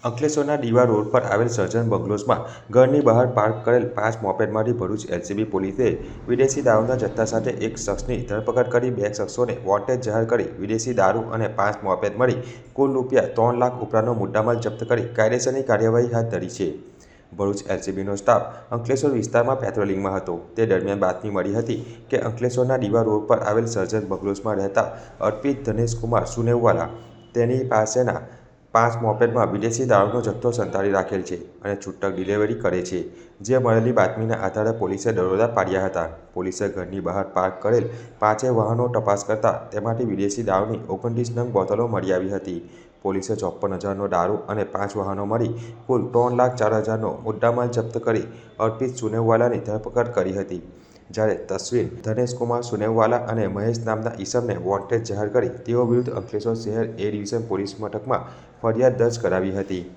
અંકલેશ્વરના દીવા રોડ પર આવેલ સર્જન બંગલોઝમાં ઘરની બહાર પાર્ક કરેલ 5 મોપેડમાંથી ભરૂચ એલસીબી પોલીસે વિદેશી દારૂના જથ્થા સાથે એક શખ્સની ધરપકડ કરી 2 શખ્સોને વોન્ટેડ જાહેર કરી વિદેશી દારૂ અને 5 મોપેડ મળી કુલ ₹3 લાખ ઉપરાંતનો મુદ્દામાલ જપ્ત કરી કાયદેસરની કાર્યવાહી હાથ ધરી છે. ભરૂચ એલસીબીનો સ્ટાફ અંકલેશ્વર વિસ્તારમાં પેટ્રોલિંગમાં હતો. તે દરમિયાન બાતમી મળી હતી કે અંકલેશ્વરના દીવા રોડ પર આવેલ સર્જન બંગલોઝમાં રહેતા અર્પિત ધનેશકુમાર સુનેવવાલા તેની પાસેના 5 મોપેડમાં વિદેશી દારૂનો જથ્થો સંતાડી રાખેલ છે અને છૂટક ડિલિવરી કરે છે. જે મળેલી બાતમીના આધારે પોલીસે દરોડા પાડ્યા હતા. પોલીસે ઘરની બહાર પાર્ક કરેલ 5 વાહનો તપાસ કરતા તેમાંથી વિદેશી દારૂની 29 નંગ બોટલો મળી આવી હતી. પોલીસે 54,000નો દારૂ અને 5 વાહનો મળી કુલ ₹3,04,000નો મુદ્દામાલ જપ્ત કરી અર્પિત સુનેવવાલાની ધરપકડ કરી હતી. જ્યારે તસ્વીન ધનેશકુમાર સુનેવવાલા અને મહેશ નામના ઈસમને વોન્ટેડ જાહેર કરી તેઓ વિરુદ્ધ અંકલેશ્વર શહેર એ ડિવિઝન પોલીસ મથકમાં ફરિયાદ દર્જ કરાવી હતી.